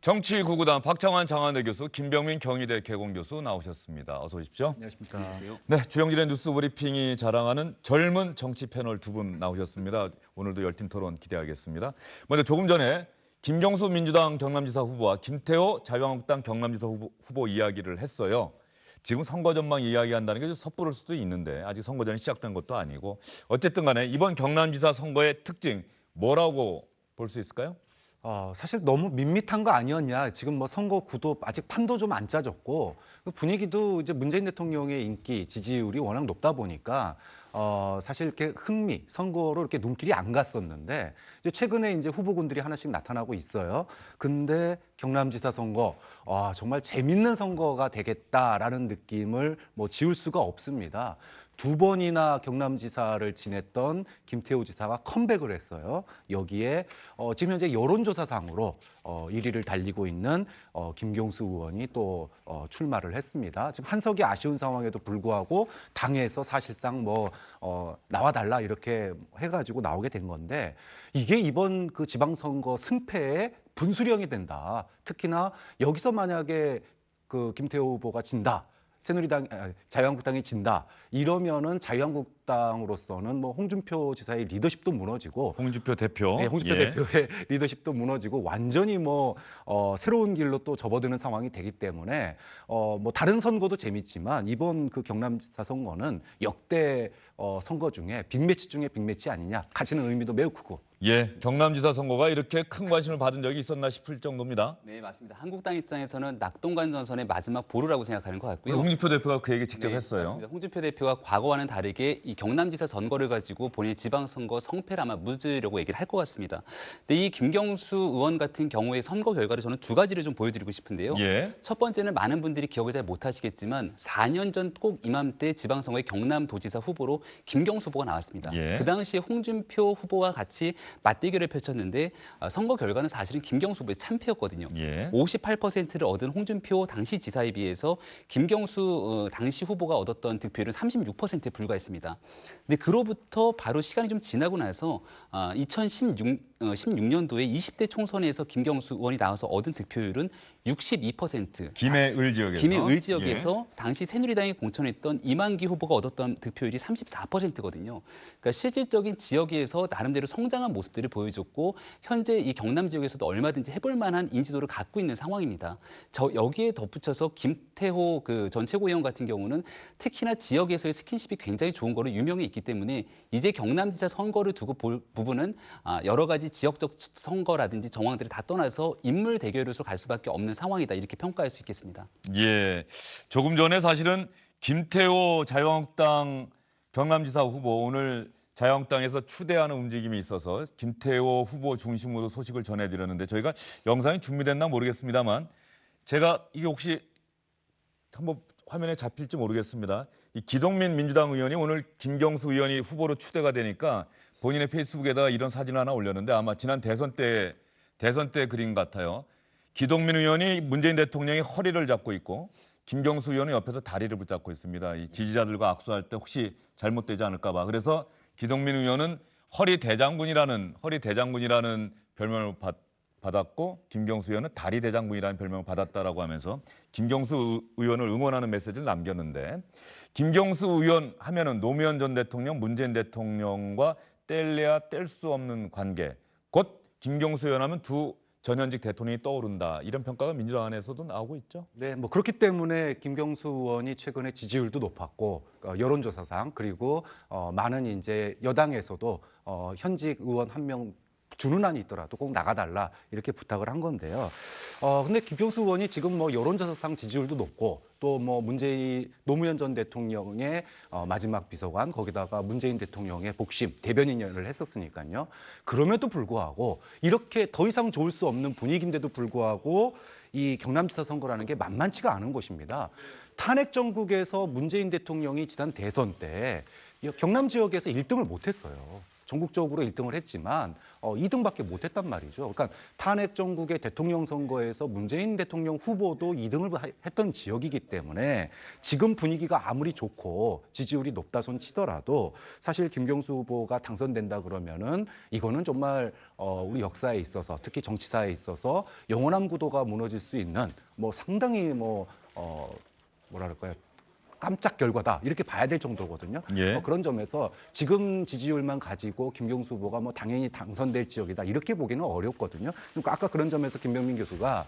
정치구구단 박창환 장한대 교수, 김병민 경희대 개공교수 나오셨습니다. 어서 오십시오. 안녕하십니까. 네, 주영진의 뉴스 브리핑이 자랑하는 젊은 정치 패널 두 분 나오셨습니다. 오늘도 열띤 토론 기대하겠습니다. 먼저 조금 전에 김경수 민주당 경남지사 후보와 김태호 자유한국당 경남지사 후보 이야기를 했어요. 지금 선거 전망 이야기한다는 게 좀 섣부를 수도 있는데 아직 선거전이 시작된 것도 아니고 어쨌든 간에 이번 경남지사 선거의 특징 뭐라고 볼 수 있을까요? 사실 너무 밋밋한 거 아니었냐. 지금 뭐 선거 구도 아직 판도 좀 안 짜졌고 분위기도 이제 문재인 대통령의 인기, 지지율이 워낙 높다 보니까 사실 이렇게 선거로 이렇게 눈길이 안 갔었는데 이제 최근에 이제 후보군들이 하나씩 나타나고 있어요. 근데 경남지사 선거 정말 재밌는 선거가 되겠다라는 느낌을 뭐 지울 수가 없습니다. 두 번이나 경남지사를 지냈던 김태호 지사가 컴백을 했어요. 여기에 지금 현재 여론조사상으로 1위를 달리고 있는 김경수 의원이 또 출마를 했습니다. 지금 한석이 아쉬운 상황에도 불구하고 당에서 사실상 나와달라 이렇게 해가지고 나오게 된 건데 이게 이번 그 지방선거 승패의 분수령이 된다. 특히나 여기서 만약에 그 김태호 후보가 진다. 자유한국당이 진다. 이러면은 자유한국당으로서는 뭐 홍준표 지사의 리더십도 무너지고, 홍준표 대표, 네, 홍준표 대표의 리더십도 무너지고 완전히 새로운 길로 또 접어드는 상황이 되기 때문에 다른 선거도 재밌지만 이번 그 경남지사 선거는 역대 선거 중에 빅매치 중에 빅매치 아니냐 가지는 의미도 매우 크고. 예, 경남지사 선거가 이렇게 큰 관심을 받은 적이 있었나 싶을 정도입니다. 네, 맞습니다. 한국당 입장에서는 낙동강 전선의 마지막 보루라고 생각하는 것 같고요. 홍준표 대표가 그 얘기 직접 네, 했어요. 맞습니다. 홍준표 대표가 과거와는 다르게 이 경남지사 선거를 가지고 본인의 지방선거 성패를 아마 묻으려고 얘기를 할 것 같습니다. 근데 이 김경수 의원 같은 경우의 선거 결과를 저는 두 가지를 좀 보여드리고 싶은데요. 예. 첫 번째는 많은 분들이 기억을 잘 못하시겠지만 4년 전 꼭 이맘때 지방선거의 경남도지사 후보로 김경수 후보가 나왔습니다. 예. 그 당시에 홍준표 후보와 같이 맞대결을 펼쳤는데 선거 결과는 사실은 김경수 후보의 참패였거든요. 예. 58%를 얻은 홍준표 당시 지사에 비해서 김경수 당시 후보가 얻었던 득표율은 36%에 불과했습니다. 근데 그로부터 바로 시간이 좀 지나고 나서 2016년도에 20대 총선에서 김경수 의원이 나와서 얻은 득표율은 62%. 김해을 지역에서. 김해을 지역에서 당시 새누리당이 공천했던 이만기 후보가 얻었던 득표율이 34%거든요. 그러니까 실질적인 지역에서 나름대로 성장한 모습들을 보여줬고 현재 이 경남 지역에서도 얼마든지 해볼 만한 인지도를 갖고 있는 상황입니다. 여기에 덧붙여서 김태호 그 전 최고위원 같은 경우는 특히나 지역에서의 스킨십이 굉장히 좋은 거로 유명해 있기 때문에 이제 경남지사 선거를 두고 볼 부분은 여러 가지 지역적 선거라든지 정황들을 다 떠나서 인물 대결로서 갈 수밖에 없는 상황이다 이렇게 평가할 수 있겠습니다. 예, 조금 전에 사실은 김태호 자유한국당 경남지사 후보 오늘 자유한국당에서 추대하는 움직임이 있어서 김태호 후보 중심으로 소식을 전해드렸는데 저희가 영상이 준비됐나 모르겠습니다만 제가 이게 혹시 한번 화면에 잡힐지 모르겠습니다. 이 기동민 민주당 의원이 오늘 김경수 의원이 후보로 추대가 되니까 본인의 페이스북에다가 이런 사진을 하나 올렸는데 아마 지난 대선 때 그린 것 같아요. 기동민 의원이 문재인 대통령의 허리를 잡고 있고 김경수 의원은 옆에서 다리를 붙잡고 있습니다. 이 지지자들과 악수할 때 혹시 잘못되지 않을까 봐. 그래서 기동민 의원은 허리 대장군이라는 별명을 받았고 김경수 의원은 다리 대장군이라는 별명을 받았다라고 하면서 김경수 의원을 응원하는 메시지를 남겼는데 김경수 의원 하면은 노무현 전 대통령, 문재인 대통령과 뗄래야 뗄 수 없는 관계. 곧 김경수 의원 하면 두 전현직 대통령이 떠오른다. 이런 평가가 민주당 안에서도 나오고 있죠. 네, 그렇기 때문에 김경수 의원이 최근에 지지율도 높았고 여론조사상 그리고 많은 이제 여당에서도 현직 의원 한 명 주는 한이 있더라도 꼭 나가달라 이렇게 부탁을 한 건데요. 근데 김경수 의원이 지금 여론조사상 지지율도 높고 또 노무현 전 대통령의 마지막 비서관 거기다가 문재인 대통령의 복심 대변인을 했었으니까요. 그럼에도 불구하고 이렇게 더 이상 좋을 수 없는 분위기인데도 불구하고 이 경남지사 선거라는 게 만만치가 않은 곳입니다. 탄핵 정국에서 문재인 대통령이 지난 대선 때 경남 지역에서 1등을 못했어요. 전국적으로 1등을 했지만 2등밖에 못했단 말이죠. 그러니까 탄핵 정국의 대통령 선거에서 문재인 대통령 후보도 2등을 했던 지역이기 때문에 지금 분위기가 아무리 좋고 지지율이 높다 손 치더라도 사실 김경수 후보가 당선된다 그러면은 이거는 정말 우리 역사에 있어서 특히 정치사에 있어서 영원한 구도가 무너질 수 있는 뭐 상당히 뭐랄까요? 깜짝 결과다 이렇게 봐야 될 정도거든요. 예. 그런 점에서 지금 지지율만 가지고 김경수 후보가 뭐 당연히 당선될 지역이다 이렇게 보기는 어렵거든요. 그러니까 아까 그런 점에서 김병민 교수가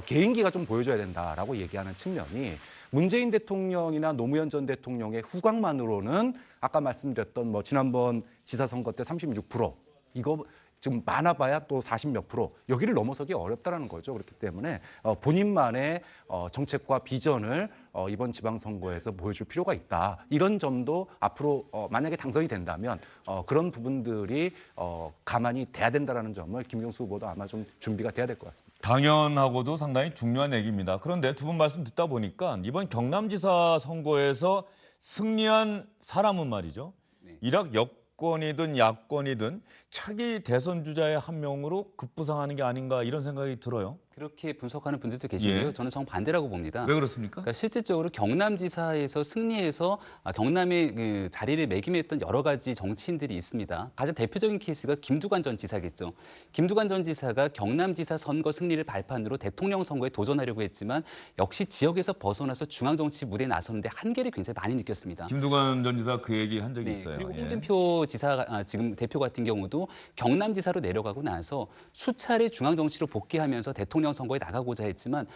개인기가 좀 보여줘야 된다라고 얘기하는 측면이 문재인 대통령이나 노무현 전 대통령의 후광만으로는 아까 말씀드렸던 뭐 지난번 지사 선거 때 36% 이거 지금 많아봐야 또 40몇 프로 여기를 넘어서기 어렵다라는 거죠. 그렇기 때문에 본인만의 정책과 비전을 이번 지방선거에서 보여줄 필요가 있다. 이런 점도 앞으로 만약에 당선이 된다면 그런 부분들이 가만히 돼야 된다라는 점을 김경수 후보도 아마 좀 준비가 돼야 될 것 같습니다. 당연하고도 상당히 중요한 얘기입니다. 그런데 두 분 말씀 듣다 보니까 이번 경남지사 선거에서 승리한 사람은 말이죠. 일학 여권이든 야권이든 차기 대선 주자의 한 명으로 급부상하는 게 아닌가 이런 생각이 들어요. 그렇게 분석하는 분들도 계시고요. 예. 저는 정반대라고 봅니다. 왜 그렇습니까? 그러니까 실질적으로 경남지사에서 승리해서 경남의 그 자리를 매김했던 여러 가지 정치인들이 있습니다. 가장 대표적인 케이스가 김두관 전 지사겠죠. 김두관 전 지사가 경남지사 선거 승리를 발판으로 대통령 선거에 도전하려고 했지만 역시 지역에서 벗어나서 중앙정치 무대에 나섰는데 한계를 굉장히 많이 느꼈습니다. 김두관 전 지사 그 얘기 한 적이 네, 있어요. 그리고 예. 홍준표 지사 지금 대표 같은 경우도 경남지사로 내려가고 나서 수차례 중앙정치로 복귀하면서 대통령 선거에 나가고자 했지만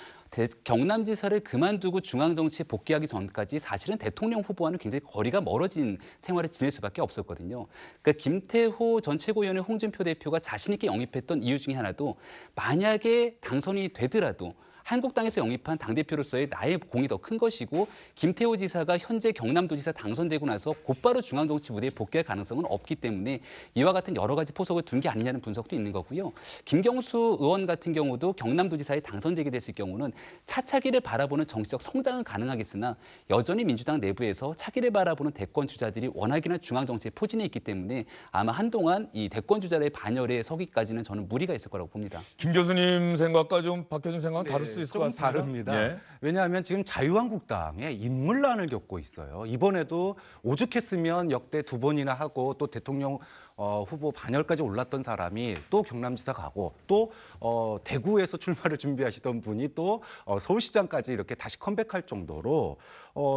경남지사를 그만두고 중앙정치에 복귀하기 전까지 사실은 대통령 후보와는 굉장히 거리가 멀어진 생활을 지낼 수밖에 없었거든요. 그러니까 김태호 전 최고위원회 홍준표 대표가 자신 있게 영입했던 이유 중에 하나도 만약에 당선이 되더라도 한국당에서 영입한 당대표로서의 나의 공이 더 큰 것이고 김태호 지사가 현재 경남도지사 당선되고 나서 곧바로 중앙정치 무대에 복귀할 가능성은 없기 때문에 이와 같은 여러 가지 포석을 둔 게 아니냐는 분석도 있는 거고요. 김경수 의원 같은 경우도 경남도지사에 당선되게 됐을 경우는 차차기를 바라보는 정치적 성장은 가능하겠으나 여전히 민주당 내부에서 차기를 바라보는 대권 주자들이 워낙이나 중앙정치에 포진해 있기 때문에 아마 한동안 이 대권 주자의 반열에 서기까지는 저는 무리가 있을 거라고 봅니다. 김 교수님 생각과 좀 박 교수님 생각은 다를 수 있을 것 조금 같습니다. 다릅니다. 예. 왜냐하면 지금 자유한국당에 인물난을 겪고 있어요. 이번에도 오죽했으면 역대 2번이나 하고 또 대통령 후보 반열까지 올랐던 사람이 또 경남지사 가고 또 대구에서 출마를 준비하시던 분이 또 서울시장까지 이렇게 다시 컴백할 정도로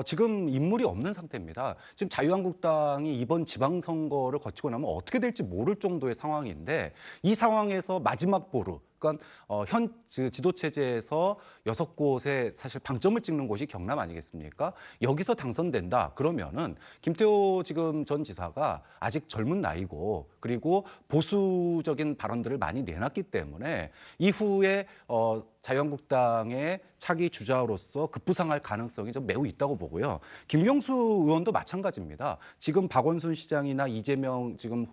지금 인물이 없는 상태입니다. 지금 자유한국당이 이번 지방선거를 거치고 나면 어떻게 될지 모를 정도의 상황인데 이 상황에서 마지막 보루 그러니까 현 지도 체제에서 6곳에 사실 방점을 찍는 곳이 경남 아니겠습니까? 여기서 당선된다 그러면은 김태호 지금 전 지사가 아직 젊은 나이고 그리고 보수적인 발언들을 많이 내놨기 때문에 이후에 자유한국당의 차기 주자로서 급부상할 가능성이 좀 매우 있다고 보고요. 김경수 의원도 마찬가지입니다. 지금 박원순 시장이나 이재명 지금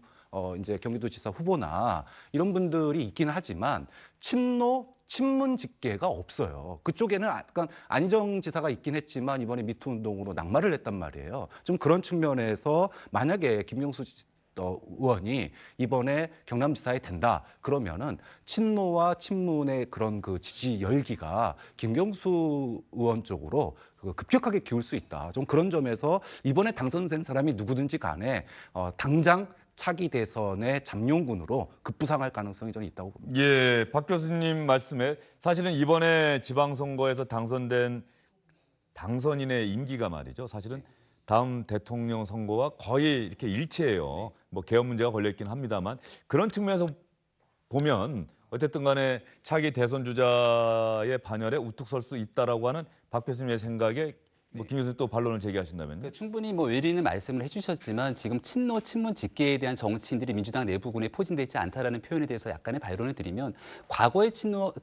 이제 경기도지사 후보나 이런 분들이 있기는 하지만 친문 직계가 없어요. 그쪽에는 약간 안희정 지사가 있긴 했지만 이번에 미투 운동으로 낙마를 했단 말이에요. 좀 그런 측면에서 만약에 김경수 의원이 이번에 경남지사에 된다 그러면은 친노와 친문의 그런 그 지지 열기가 김경수 의원 쪽으로 급격하게 기울 수 있다. 좀 그런 점에서 이번에 당선된 사람이 누구든지 간에 당장 차기 대선의 잠룡군으로 급부상할 가능성이 저는 있다고 봅니다. 예, 박 교수님 말씀에 사실은 이번에 지방선거에서 당선된 당선인의 임기가 말이죠. 사실은 다음 대통령 선거와 거의 이렇게 일치해요. 뭐 개헌 문제가 걸려 있긴 합니다만 그런 측면에서 보면 어쨌든 간에 차기 대선 주자의 반열에 우뚝 설 수 있다라고 하는 박 교수님의 생각에 뭐 김 교수님 또 반론을 제기하신다면요. 그러니까 충분히 뭐 외리는 말씀을 해주셨지만 지금 친노 친문 직계에 대한 정치인들이 민주당 내부군에 포진되지 않다라는 표현에 대해서 약간의 반론을 드리면 과거의 친노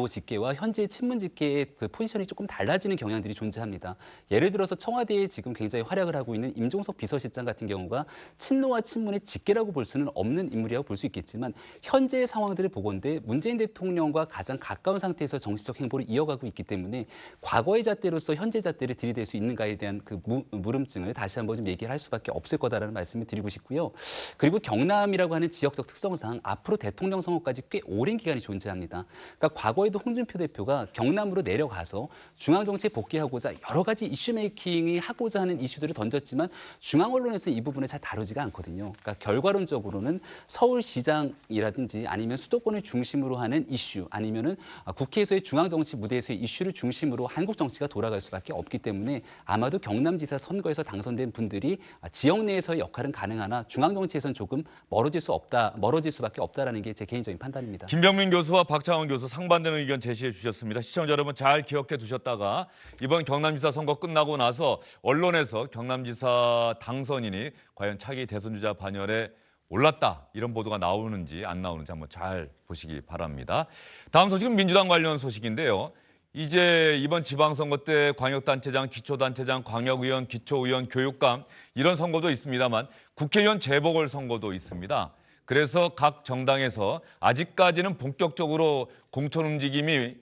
직계와 현재의 친문 직계의 그 포지션이 조금 달라지는 경향들이 존재합니다. 예를 들어서 청와대에 지금 굉장히 활약을 하고 있는 임종석 비서실장 같은 경우가 친노와 친문의 직계라고 볼 수는 없는 인물이라고 볼 수 있겠지만 현재의 상황들을 보건대 문재인 대통령과 가장 가까운 상태에서 정치적 행보를 이어가고 있기 때문에 과거의 잣대로서 현재 잣대를 들이대 당선될 수 있는가에 대한 그 물음증을 다시 한번 좀 얘기를 할 수밖에 없을 거다라는 말씀을 드리고 싶고요. 그리고 경남이라고 하는 지역적 특성상 앞으로 대통령 선거까지 꽤 오랜 기간이 존재합니다. 그러니까 과거에도 홍준표 대표가 경남으로 내려가서 중앙 정치에 복귀하고자 여러 가지 이슈 메이킹이 하고자 하는 이슈들을 던졌지만 중앙 언론에서 이 부분을 잘 다루지가 않거든요. 그러니까 결과론적으로는 서울시장이라든지 아니면 수도권을 중심으로 하는 이슈 아니면은 국회에서의 중앙 정치 무대에서의 이슈를 중심으로 한국 정치가 돌아갈 수밖에 없기 때문에 아마도 경남지사 선거에서 당선된 분들이 지역 내에서의 역할은 가능하나 중앙 정치에서는 조금 멀어질 수밖에 없다라는 게 제 개인적인 판단입니다. 김병민 교수와 박창원 교수 상반되는 의견 제시해 주셨습니다. 시청자 여러분 잘 기억해 두셨다가 이번 경남지사 선거 끝나고 나서 언론에서 경남지사 당선인이 과연 차기 대선주자 반열에 올랐다 이런 보도가 나오는지 안 나오는지 한번 잘 보시기 바랍니다. 다음 소식은 민주당 관련 소식인데요. 이제 이번 지방선거 때 광역단체장, 기초단체장, 광역의원, 기초의원, 교육감 이런 선거도 있습니다만 국회의원 재보궐선거도 있습니다. 그래서 각 정당에서 아직까지는 본격적으로 공천 움직임이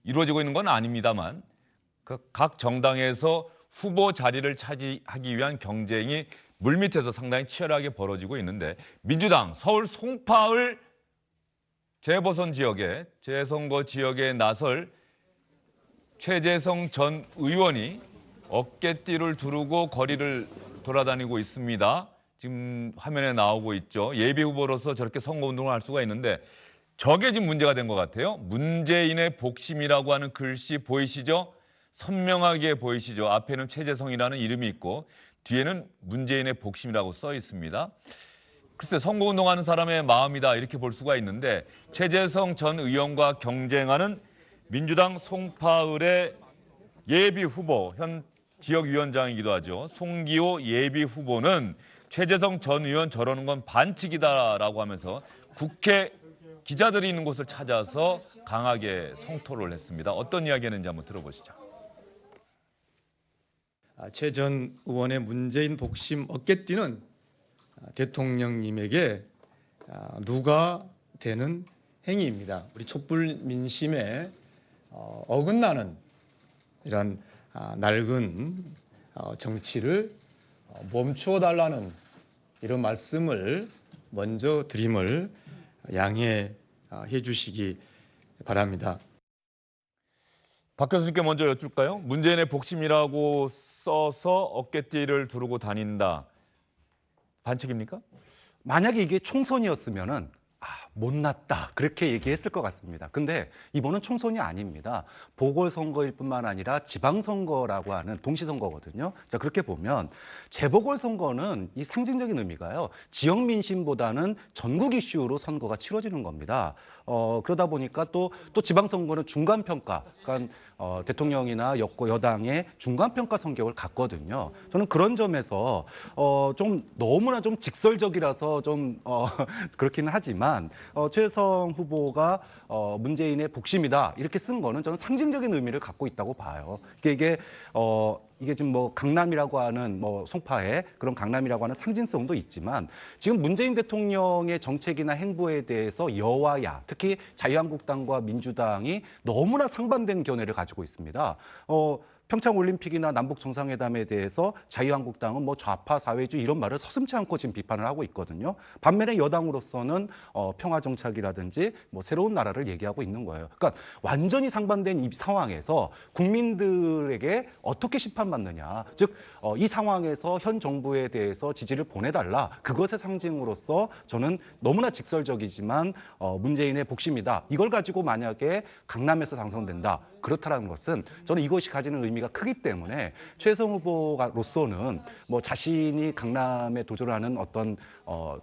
이루어지고 있는 건 아닙니다만 각 정당에서 후보 자리를 차지하기 위한 경쟁이 물밑에서 상당히 치열하게 벌어지고 있는데 민주당 서울 송파을 재보선 지역에 재선거 지역에 나설 최재성 전 의원이 어깨띠를 두르고 거리를 돌아다니고 있습니다. 지금 화면에 나오고 있죠. 예비 후보로서 저렇게 선거운동을 할 수가 있는데 저게 지금 문제가 된 것 같아요. 문재인의 복심이라고 하는 글씨 보이시죠? 선명하게 보이시죠? 앞에는 최재성이라는 이름이 있고 뒤에는 문재인의 복심이라고 써 있습니다. 글쎄 선거운동하는 사람의 마음이다 이렇게 볼 수가 있는데 최재성 전 의원과 경쟁하는 민주당 송파을의 예비 후보, 현 지역위원장이기도 하죠. 송기호 예비 후보는 최재성 전 의원 저러는 건 반칙이다라고 하면서 국회 기자들이 있는 곳을 찾아서 강하게 성토를 했습니다. 어떤 이야기였는지 한번 들어보시죠. 최 전 의원의 문재인 복심 어깨띠는 대통령님에게 누가 되는 행위입니다. 우리 촛불 민심에 어긋나는 이런 낡은 정치를 멈추어 달라는 이런 말씀을 먼저 드림을 양해해 주시기 바랍니다. 박 교수님께 먼저 여쭐까요? 문재인의 복심이라고 써서 어깨띠를 두르고 다닌다. 반칙입니까? 만약에 이게 총선이었으면은 못났다 그렇게 얘기했을 것 같습니다. 근데 이번은 총선이 아닙니다. 보궐선거일 뿐만 아니라 지방선거라고 하는 동시선거거든요. 자, 그렇게 보면 재보궐선거는 이 상징적인 의미가요. 지역 민심보다는 전국 이슈로 선거가 치러지는 겁니다. 그러다 보니까 또 지방선거는 중간평가, 그러니까 대통령이나 여당의 중간평가 성격을 갖거든요. 저는 그런 점에서 좀 너무나 좀 직설적이라서 좀 그렇기는 하지만 최재성 후보가 문재인의 복심이다 이렇게 쓴 거는 저는 상징적인 의미를 갖고 있다고 봐요. 이게 지금 뭐 강남이라고 하는 뭐 송파에 그런 강남이라고 하는 상징성도 있지만 지금 문재인 대통령의 정책이나 행보에 대해서 여와야 특히 자유한국당과 민주당이 너무나 상반된 견해를 가지고 있습니다. 평창올림픽이나 남북정상회담에 대해서 자유한국당은 뭐 좌파 사회주의 이런 말을 서슴지 않고 지금 비판을 하고 있거든요. 반면에 여당으로서는 평화정착이라든지 뭐 새로운 나라를 얘기하고 있는 거예요. 그러니까 완전히 상반된 이 상황에서 국민들에게 어떻게 심판받느냐. 즉, 이 상황에서 현 정부에 대해서 지지를 보내달라. 그것의 상징으로서 저는 너무나 직설적이지만 문재인의 복심이다. 이걸 가지고 만약에 강남에서 당선된다. 그렇다라는 것은 저는 이것이 가지는 의미가 크기 때문에 최재성 후보로서는 뭐 자신이 강남에 도전하는 어떤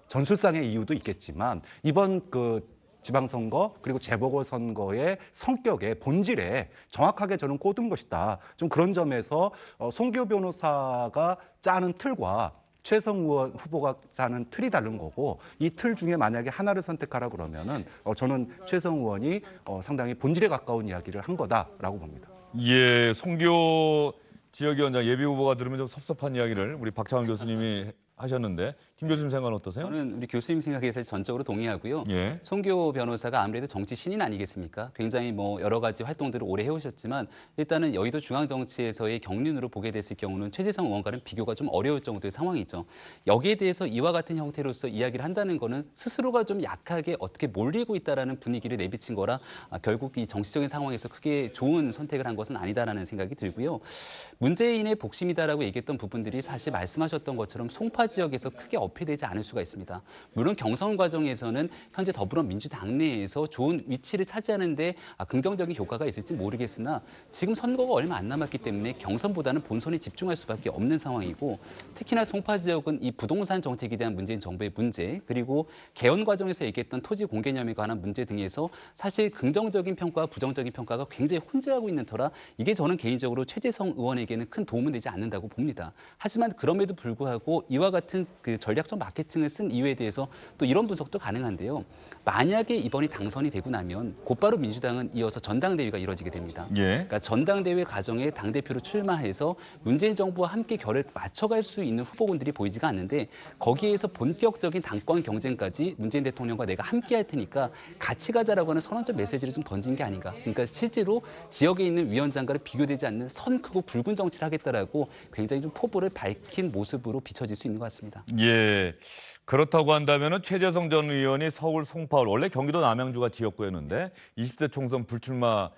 전술상의 이유도 있겠지만 이번 그 지방선거 그리고 재보궐선거의 성격의 본질에 정확하게 저는 꽂은 것이다. 좀 그런 점에서 송기호 변호사가 짜는 틀과 최재성 후보가 짜는 틀이 다른 거고 이 틀 중에 만약에 하나를 선택하라 그러면은 저는 최재성 의원이 상당히 본질에 가까운 이야기를 한 거다라고 봅니다. 예, 송기호 지역위원장 예비 후보가 들으면 좀 섭섭한 이야기를 우리 박창원 교수님이 하셨는데 김 교수님 생각은 어떠세요? 저는 우리 교수님 생각에서 전적으로 동의하고요. 예. 송교 변호사가 아무래도 정치 신인 아니겠습니까? 굉장히 뭐 여러 가지 활동들을 오래 해오셨지만 일단은 여의도 중앙정치에서의 경륜으로 보게 됐을 경우는 최재성 의원과는 비교가 좀 어려울 정도의 상황이죠. 여기에 대해서 이와 같은 형태로서 이야기를 한다는 거는 스스로가 좀 약하게 어떻게 몰리고 있다라는 분위기를 내비친 거라 결국 이 정치적인 상황에서 크게 좋은 선택을 한 것은 아니다라는 생각이 들고요. 문재인의 복심이다라고 얘기했던 부분들이 사실 말씀하셨던 것처럼 송파 지역에서 크게 어필되지 않을 수가 있습니다. 물론 경선 과정에서는 현재 더불어민주당 내에서 좋은 위치를 차지하는데 긍정적인 효과가 있을지 모르겠으나 지금 선거가 얼마 안 남았기 때문에 경선보다는 본선에 집중할 수밖에 없는 상황이고 특히나 송파 지역은 이 부동산 정책에 대한 문재인 정부의 문제 그리고 개헌 과정에서 얘기했던 토지 공개념에 관한 문제 등에서 사실 긍정적인 평가와 부정적인 평가가 굉장히 혼재하고 있는 터라 이게 저는 개인적으로 최재성 의원에게는 큰 도움은 되지 않는다고 봅니다. 하지만 그럼에도 불구하고 이와 같은 그 전략적 마케팅을 쓴 이유에 대해서 또 이런 분석도 가능한데요. 만약에 이번이 당선이 되고 나면 곧바로 민주당은 이어서 전당대회가 이뤄지게 됩니다. 예. 그러니까 전당대회 과정에 당대표로 출마해서 문재인 정부와 함께 결을 맞춰갈 수 있는 후보군들이 보이지가 않는데 거기에서 본격적인 당권 경쟁까지 문재인 대통령과 내가 함께 할 테니까 같이 가자라고 하는 선언적 메시지를 좀 던진 게 아닌가. 그러니까 실제로 지역에 있는 위원장과를 비교되지 않는 선 크고 굵은 정치를 하겠다라고 굉장히 좀 포부를 밝힌 모습으로 비춰질 수 있는 것 같습니다. 예. 그렇다고 한다면은 최재성 전 의원이 서울 송파울 원래 경기도 남양주가 지역구였는데 20대 총선 불출마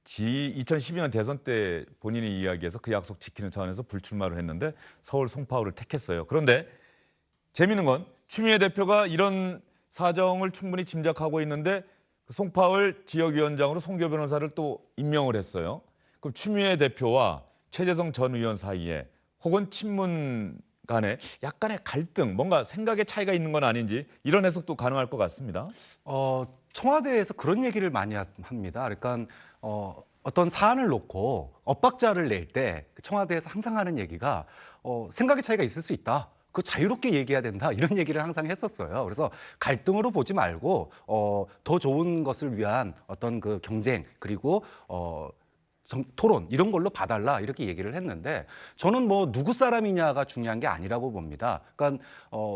2012년 대선 때 본인이 이야기해서 그 약속 지키는 차원에서 불출마를 했는데 서울 송파울을 택했어요. 그런데 재미있는 건 추미애 대표가 이런 사정을 충분히 짐작하고 있는데 그 송파울 지역위원장으로 송교 변호사를 또 임명을 했어요. 그럼 추미애 대표와 최재성 전 의원 사이에 혹은 친문 간에 약간의 갈등, 뭔가 생각의 차이가 있는 건 아닌지 이런 해석도 가능할 것 같습니다. 청와대에서 그런 얘기를 많이 합니다. 그러니까 어떤 사안을 놓고 엇박자를 낼 때 청와대에서 항상 하는 얘기가 생각의 차이가 있을 수 있다. 그 자유롭게 얘기해야 된다. 이런 얘기를 항상 했었어요. 그래서 갈등으로 보지 말고 더 좋은 것을 위한 어떤 그 경쟁 그리고 토론 이런 걸로 봐달라 이렇게 얘기를 했는데 저는 뭐 누구 사람이냐가 중요한 게 아니라고 봅니다. 그러니까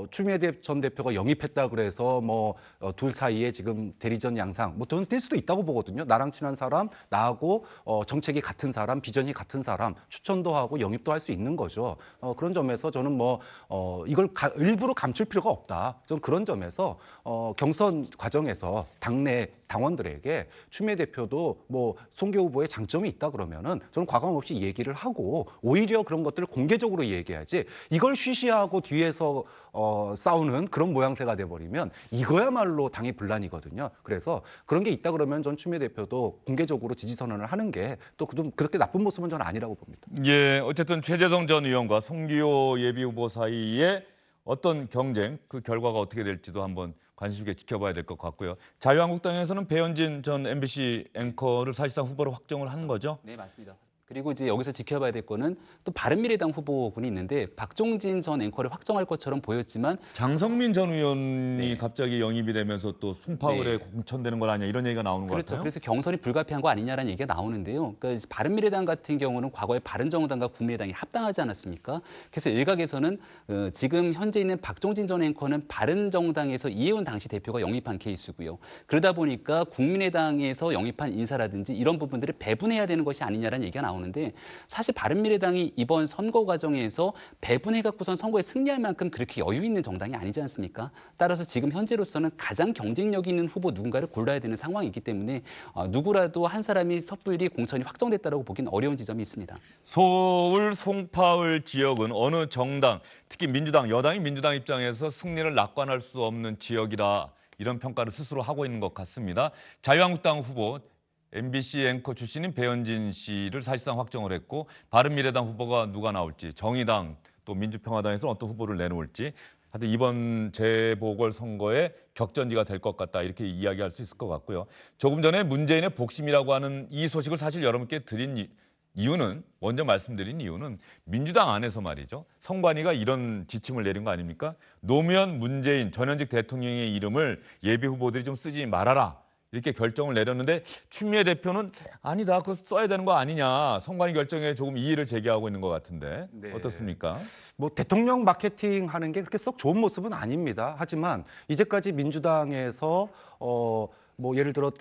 추미애 전 대표가 영입했다 그래서 뭐 둘 사이에 지금 대리전 양상 뭐 저는 뛸 수도 있다고 보거든요. 나랑 친한 사람, 나하고 정책이 같은 사람, 비전이 같은 사람 추천도 하고 영입도 할 수 있는 거죠. 그런 점에서 저는 뭐 이걸 일부러 감출 필요가 없다. 좀 그런 점에서 경선 과정에서 당내 당원들에게 추미애 대표도 뭐 송교 후보의 장점이 있다 그러면은 저는 과감 없이 얘기를 하고 오히려 그런 것들을 공개적으로 얘기해야지 이걸 쉬쉬하고 뒤에서 싸우는 그런 모양새가 돼버리면 이거야말로 당의 분란이거든요. 그래서 그런 게 있다 그러면 전 추미애 대표도 공개적으로 지지 선언을 하는 게 또 좀 그렇게 나쁜 모습은 저는 아니라고 봅니다. 예, 어쨌든 최재성 전 의원과 송기호 예비 후보 사이에 어떤 경쟁, 그 결과가 어떻게 될지도 한번 관심 있게 지켜봐야 될 것 같고요. 자유한국당에서는 배현진 전 MBC 앵커를 사실상 후보로 확정을 한 거죠? 네, 맞습니다. 그리고 이제 여기서 지켜봐야 될 거는 또 바른미래당 후보군이 있는데 박종진 전 앵커를 확정할 것처럼 보였지만 장성민 전 의원이 네. 갑자기 영입이 되면서 또 송파울에 네. 공천되는 건 아니냐 이런 얘기가 나오는 것 그렇죠. 같아요. 그래서 경선이 불가피한 거 아니냐라는 얘기가 나오는데요. 그러니까 바른미래당 같은 경우는 과거에 바른정당과 국민의당이 합당하지 않았습니까? 그래서 일각에서는 지금 현재 있는 박종진 전 앵커는 바른정당에서 이해운 당시 대표가 영입한 케이스고요. 그러다 보니까 국민의당에서 영입한 인사라든지 이런 부분들을 배분해야 되는 것이 아니냐라는 얘기가 나오는데 사실 바른미래당이 이번 선거 과정에서 배분해갖고선 선거에 승리할 만큼 그렇게 여유 있는 정당이 아니지 않습니까? 따라서 지금 현재로서는 가장 경쟁력 있는 후보 누군가를 골라야 되는 상황이기 때문에 누구라도 한 사람이 섣불리 공천이 확정됐다고 보기는 어려운 지점이 있습니다. 서울 송파울 지역은 어느 정당, 특히 민주당, 여당이 민주당 입장에서 승리를 낙관할 수 없는 지역이다. 이런 평가를 스스로 하고 있는 것 같습니다. 자유한국당 후보 MBC 앵커 출신인 배현진 씨를 사실상 확정을 했고 바른미래당 후보가 누가 나올지 정의당 또 민주평화당에서 어떤 후보를 내놓을지 하여튼 이번 재보궐선거의 격전지가 될 것 같다 이렇게 이야기할 수 있을 것 같고요. 조금 전에 문재인의 복심이라고 하는 이 소식을 사실 여러분께 드린 이유는 먼저 말씀드린 이유는 민주당 안에서 말이죠. 선관위가 이런 지침을 내린 거 아닙니까? 노무현 문재인 전현직 대통령의 이름을 예비 후보들이 좀 쓰지 말아라. 이렇게 결정을 내렸는데 추미애 대표는 아니다, 그거 써야 되는 거 아니냐, 선관위 결정에 조금 이의를 제기하고 있는 것 같은데 네. 어떻습니까? 뭐 대통령 마케팅 하는 게 그렇게 썩 좋은 모습은 아닙니다. 하지만 이제까지 민주당에서 뭐 예를 들어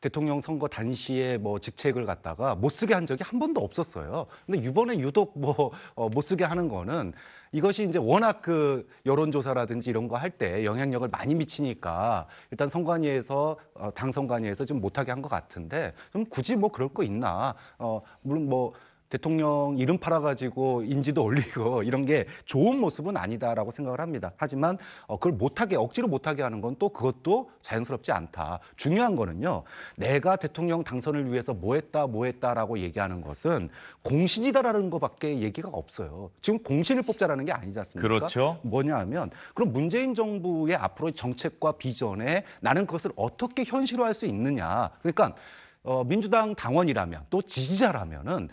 대통령 선거 당시에 뭐 직책을 갖다가 못 쓰게 한 적이 한 번도 없었어요. 근데 이번에 유독 뭐 못 쓰게 하는 거는 이것이 이제 워낙 그 여론조사라든지 이런 거 할 때 영향력을 많이 미치니까 일단 선관위에서 당 선관위에서 좀 못하게 한 것 같은데 좀 굳이 뭐 그럴 거 있나? 물론 뭐 대통령 이름 팔아가지고 인지도 올리고 이런 게 좋은 모습은 아니다라고 생각을 합니다. 하지만 그걸 못하게 억지로 못하게 하는 건 또 그것도 자연스럽지 않다. 중요한 거는요. 내가 대통령 당선을 위해서 뭐 했다라고 얘기하는 것은 공신이다라는 것밖에 얘기가 없어요. 지금 공신을 뽑자라는 게 아니지 않습니까? 그렇죠. 뭐냐 하면 그럼 문재인 정부의 앞으로의 정책과 비전에 나는 그것을 어떻게 현실화할 수 있느냐. 그러니까 민주당 당원이라면 또 지지자라면은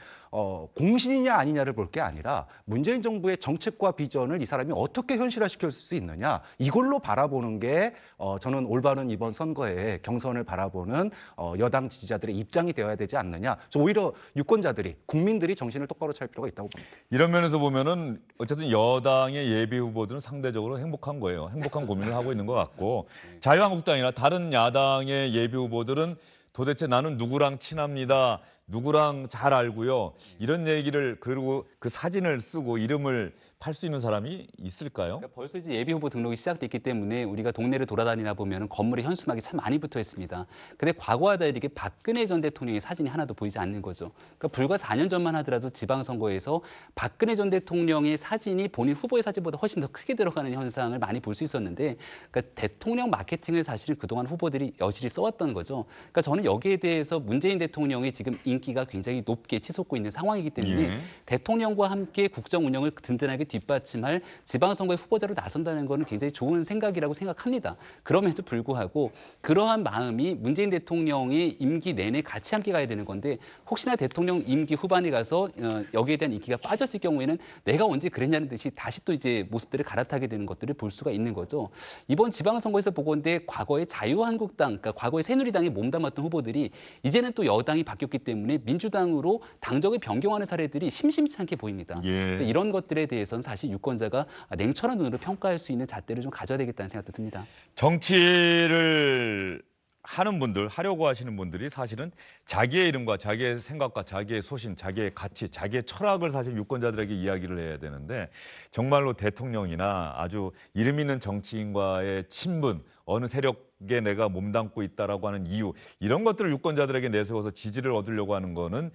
공신이냐 아니냐를 볼 게 아니라 문재인 정부의 정책과 비전을 이 사람이 어떻게 현실화시킬 수 있느냐 이걸로 바라보는 게 저는 올바른 이번 선거에 경선을 바라보는 여당 지지자들의 입장이 되어야 되지 않느냐. 오히려 유권자들이 국민들이 정신을 똑바로 차릴 필요가 있다고 봅니다. 이런 면에서 보면은 어쨌든 여당의 예비 후보들은 상대적으로 행복한 거예요. 행복한 고민을 하고 있는 것 같고 자유한국당이나 다른 야당의 예비 후보들은 도대체 나는 누구랑 친합니다. 누구랑 잘 알고요. 이런 얘기를 그리고 그 사진을 쓰고 이름을 팔 수 있는 사람이 있을까요? 그러니까 벌써 이제 예비 후보 등록이 시작됐기 때문에 우리가 동네를 돌아다니다 보면 건물에 현수막이 참 많이 붙어 있습니다. 근데 과거와 다르게 박근혜 전 대통령의 사진이 하나도 보이지 않는 거죠. 그러니까 불과 4년 전만 하더라도 지방선거에서 박근혜 전 대통령의 사진이 본인 후보의 사진보다 훨씬 더 크게 들어가는 현상을 많이 볼 수 있었는데, 그러니까 대통령 마케팅을 사실은 그동안 후보들이 여실히 써왔던 거죠. 그러니까 저는 여기에 대해서 문재인 대통령이 지금 인기가 굉장히 높게 치솟고 있는 상황이기 때문에 예. 대통령과 함께 국정 운영을 든든하게 뒷받침할 지방선거의 후보자로 나선다는 것은 굉장히 좋은 생각이라고 생각합니다. 그럼에도 불구하고 그러한 마음이 문재인 대통령의 임기 내내 같이 함께 가야 되는 건데, 혹시나 대통령 임기 후반에 가서 여기에 대한 인기가 빠졌을 경우에는 내가 언제 그랬냐는 듯이 다시 또 이제 모습들을 갈아타게 되는 것들을 볼 수가 있는 거죠. 이번 지방선거에서 보건대 과거의 자유한국당, 그러니까 과거의 새누리당에 몸담았던 후보들이 이제는 또 여당이 바뀌었기 때문에 민주당으로 당적을 변경하는 사례들이 심심치 않게 보입니다. 예. 이런 것들에 대해서는 사실 유권자가 냉철한 눈으로 평가할 수 있는 잣대를 좀 가져야 되겠다는 생각도 듭니다. 정치를 하는 분들, 하려고 하시는 분들이 사실은 자기의 이름과 자기의 생각과 자기의 소신, 자기의 가치, 자기의 철학을 사실 유권자들에게 이야기를 해야 되는데, 정말로 대통령이나 아주 이름 있는 정치인과의 친분, 어느 세력에 내가 몸담고 있다라고 하는 이유, 이런 것들을 유권자들에게 내세워서 지지를 얻으려고 하는 거는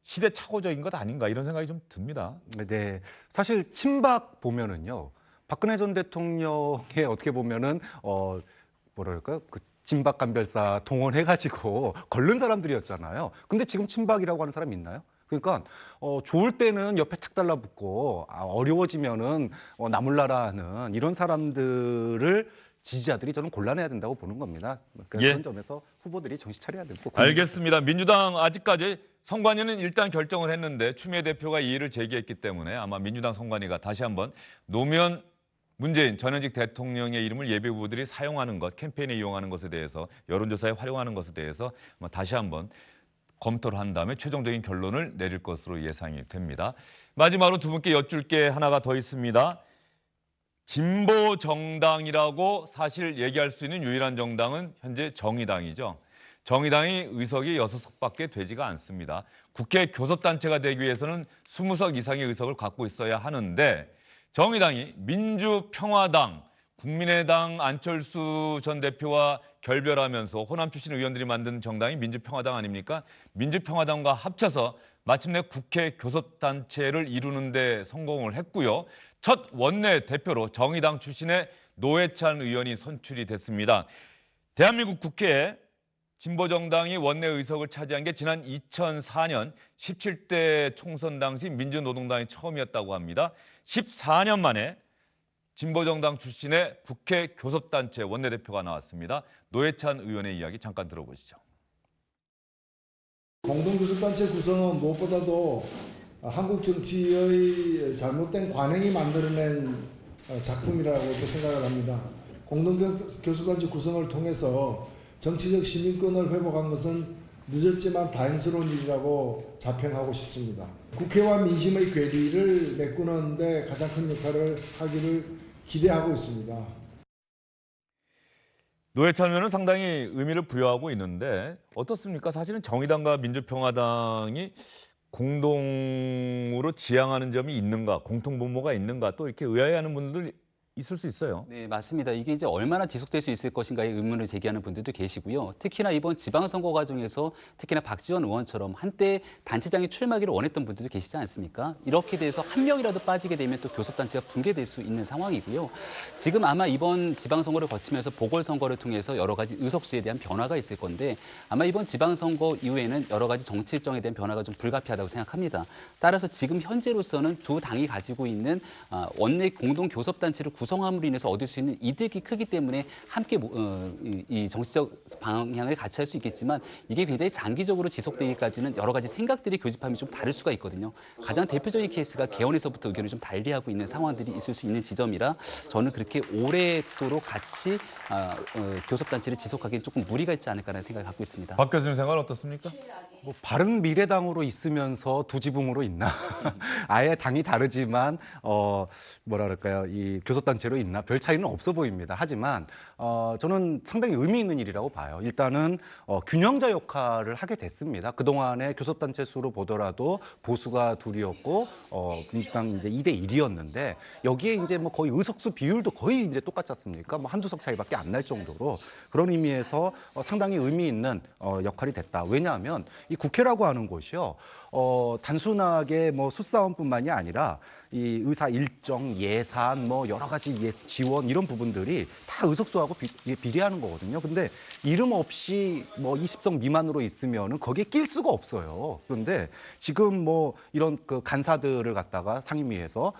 시대착오적인 것 아닌가, 이런 생각이 좀 듭니다. 네, 사실 친박 보면은요, 박근혜 전 대통령의 어떻게 보면은 뭐랄까요, 그 친박 간별사 동원해가지고 걸른 사람들이었잖아요. 근데 지금 친박이라고 하는 사람 있나요? 그러니까 좋을 때는 옆에 탁 달라붙고 어려워지면은 나몰라라 하는 이런 사람들을 지지자들이 저는 곤란해야 된다고 보는 겁니다. 그런 예. 점에서 후보들이 정신 차려야 되고. 알겠습니다. 민주당 아직까지 선관위는 일단 결정을 했는데 추미애 대표가 이의를 제기했기 때문에 아마 민주당 선관위가 다시 한번 노무현 문재인 전현직 대통령의 이름을 예비 후보들이 사용하는 것, 캠페인에 이용하는 것에 대해서, 여론조사에 활용하는 것에 대해서 아마 다시 한번 검토를 한 다음에 최종적인 결론을 내릴 것으로 예상이 됩니다. 마지막으로 두 분께 여쭐 게 하나가 더 있습니다. 진보 정당이라고 사실 얘기할 수 있는 유일한 정당은 현재 정의당이죠. 정의당이 의석이 6석밖에 되지가 않습니다. 국회 교섭단체가 되기 위해서는 20석 이상의 의석을 갖고 있어야 하는데, 정의당이 민주평화당, 국민의당 안철수 전 대표와 결별하면서 호남 출신 의원들이 만든 정당이 민주평화당 아닙니까? 민주평화당과 합쳐서 마침내 국회 교섭단체를 이루는 데 성공을 했고요. 첫 원내 대표로 정의당 출신의 노회찬 의원이 선출이 됐습니다. 대한민국 국회에 진보정당이 원내 의석을 차지한 게 지난 2004년 17대 총선 당시 민주노동당이 처음이었다고 합니다. 14년 만에 진보정당 출신의 국회 교섭단체 원내대표가 나왔습니다. 노회찬 의원의 이야기 잠깐 들어보시죠. 공동교섭단체 구성은 무엇보다도 한국 정치의 잘못된 관행이 만들어낸 작품이라고 생각을 합니다. 공동교섭단체 구성을 통해서 정치적 시민권을 회복한 것은 늦었지만 다행스러운 일이라고 자평하고 싶습니다. 국회와 민심의 괴리를 메꾸는 데 가장 큰 역할을 하기를 기대하고 있습니다. 노회찬 의원은 상당히 의미를 부여하고 있는데 어떻습니까? 사실은 정의당과 민주평화당이 공동으로 지향하는 점이 있는가, 공통분모가 있는가 또 이렇게 의아해하는 분들 있을 수 있어요. 네, 맞습니다. 이게 이제 얼마나 지속될 수 있을 것인가의 의문을 제기하는 분들도 계시고요. 특히나 이번 지방선거 과정에서 특히나 박지원 의원처럼 한때 단체장이 출마하기를 원했던 분들도 계시지 않습니까? 이렇게 돼서 한 명이라도 빠지게 되면 또 교섭단체가 붕괴될 수 있는 상황이고요. 지금 아마 이번 지방선거를 거치면서 보궐선거를 통해서 여러 가지 의석수에 대한 변화가 있을 건데 아마 이번 지방선거 이후에는 여러 가지 정치 일정에 대한 변화가 좀 불가피하다고 생각합니다. 따라서 지금 현재로서는 두 당이 가지고 있는 원내 공동 교섭단체를 구성함으로 인해서 얻을 수 있는 이득이 크기 때문에 함께 이 정치적 방향을 같이 할 수 있겠지만 이게 굉장히 장기적으로 지속되기까지는 여러 가지 생각들이 교집함이 좀 다를 수가 있거든요. 가장 대표적인 케이스가 개헌에서부터 의견을 좀 달리하고 있는 상황들이 있을 수 있는 지점이라 저는 그렇게 오래도록 같이 교섭단체를 지속하기엔 조금 무리가 있지 않을까라는 생각을 갖고 있습니다. 박 교수님 생각은 어떻습니까? 뭐 바른 미래당으로 있으면서 두 지붕으로 있나? 아예 당이 다르지만 뭐라 그럴까요? 이 교섭단체로 있나? 별 차이는 없어 보입니다. 하지만 저는 상당히 의미 있는 일이라고 봐요. 일단은 균형자 역할을 하게 됐습니다. 그동안의 교섭단체 수로 보더라도 보수가 둘이었고 민주당 이제 2대 1이었는데 여기에 이제 뭐 거의 의석수 비율도 거의 이제 똑같지 않습니까? 뭐 한두 석 차이밖에 안 날 정도로 그런 의미에서 상당히 의미 있는 역할이 됐다. 왜냐하면 이 국회라고 하는 곳이요. 단순하게 뭐 수싸움뿐만이 아니라 이 의사 일정, 예산, 뭐 여러 가지 지원 이런 부분들이 다 의석수하고 비례하는 거거든요. 근데 이름 없이 뭐 20석 미만으로 있으면은 거기에 낄 수가 없어요. 그런데 지금 뭐 이런 그 간사들을 갖다가 상임위에서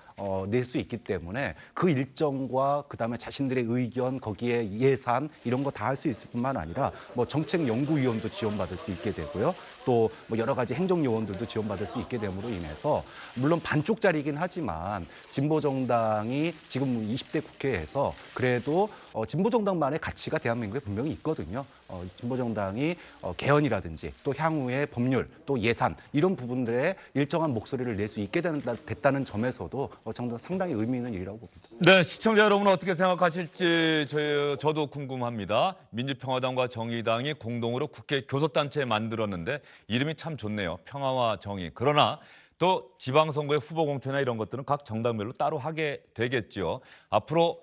낼 수 있기 때문에 그 일정과 그다음에 자신들의 의견, 거기에 예산 이런 거 다 할 수 있을 뿐만 아니라 뭐 정책연구위원도 지원받을 수 있게 되고요. 또 뭐 여러 가지 행정요원들도 지원받을 수 있게 됨으로 인해서 물론 반쪽짜리긴 하지만 진보정당이 지금 20대 국회에서 그래도 진보정당만의 가치가 대한민국에 분명히 있거든요. 진보정당이 개헌이라든지 또 향후의 법률 또 예산 이런 부분들에 일정한 목소리를 낼 수 있게 됐다는 점에서도 상당히 의미 있는 일이라고 봅니다. 네, 시청자 여러분 어떻게 생각하실지 저도 궁금합니다. 민주평화당과 정의당이 공동으로 국회 교섭단체 만들었는데 이름이 참 좋네요. 평화와 정의. 그러나 또 지방선거의 후보 공천이나 이런 것들은 각 정당별로 따로 하게 되겠죠. 앞으로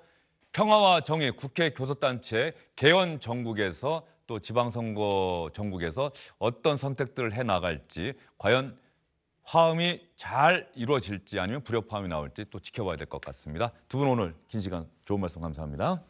평화와 정의 국회 교섭단체 개헌 전국에서 또 지방선거 전국에서 어떤 선택들을 해 나갈지 과연 화음이 잘 이루어질지 아니면 불협화음이 나올지 또 지켜봐야 될 것 같습니다. 두 분 오늘 긴 시간 좋은 말씀 감사합니다.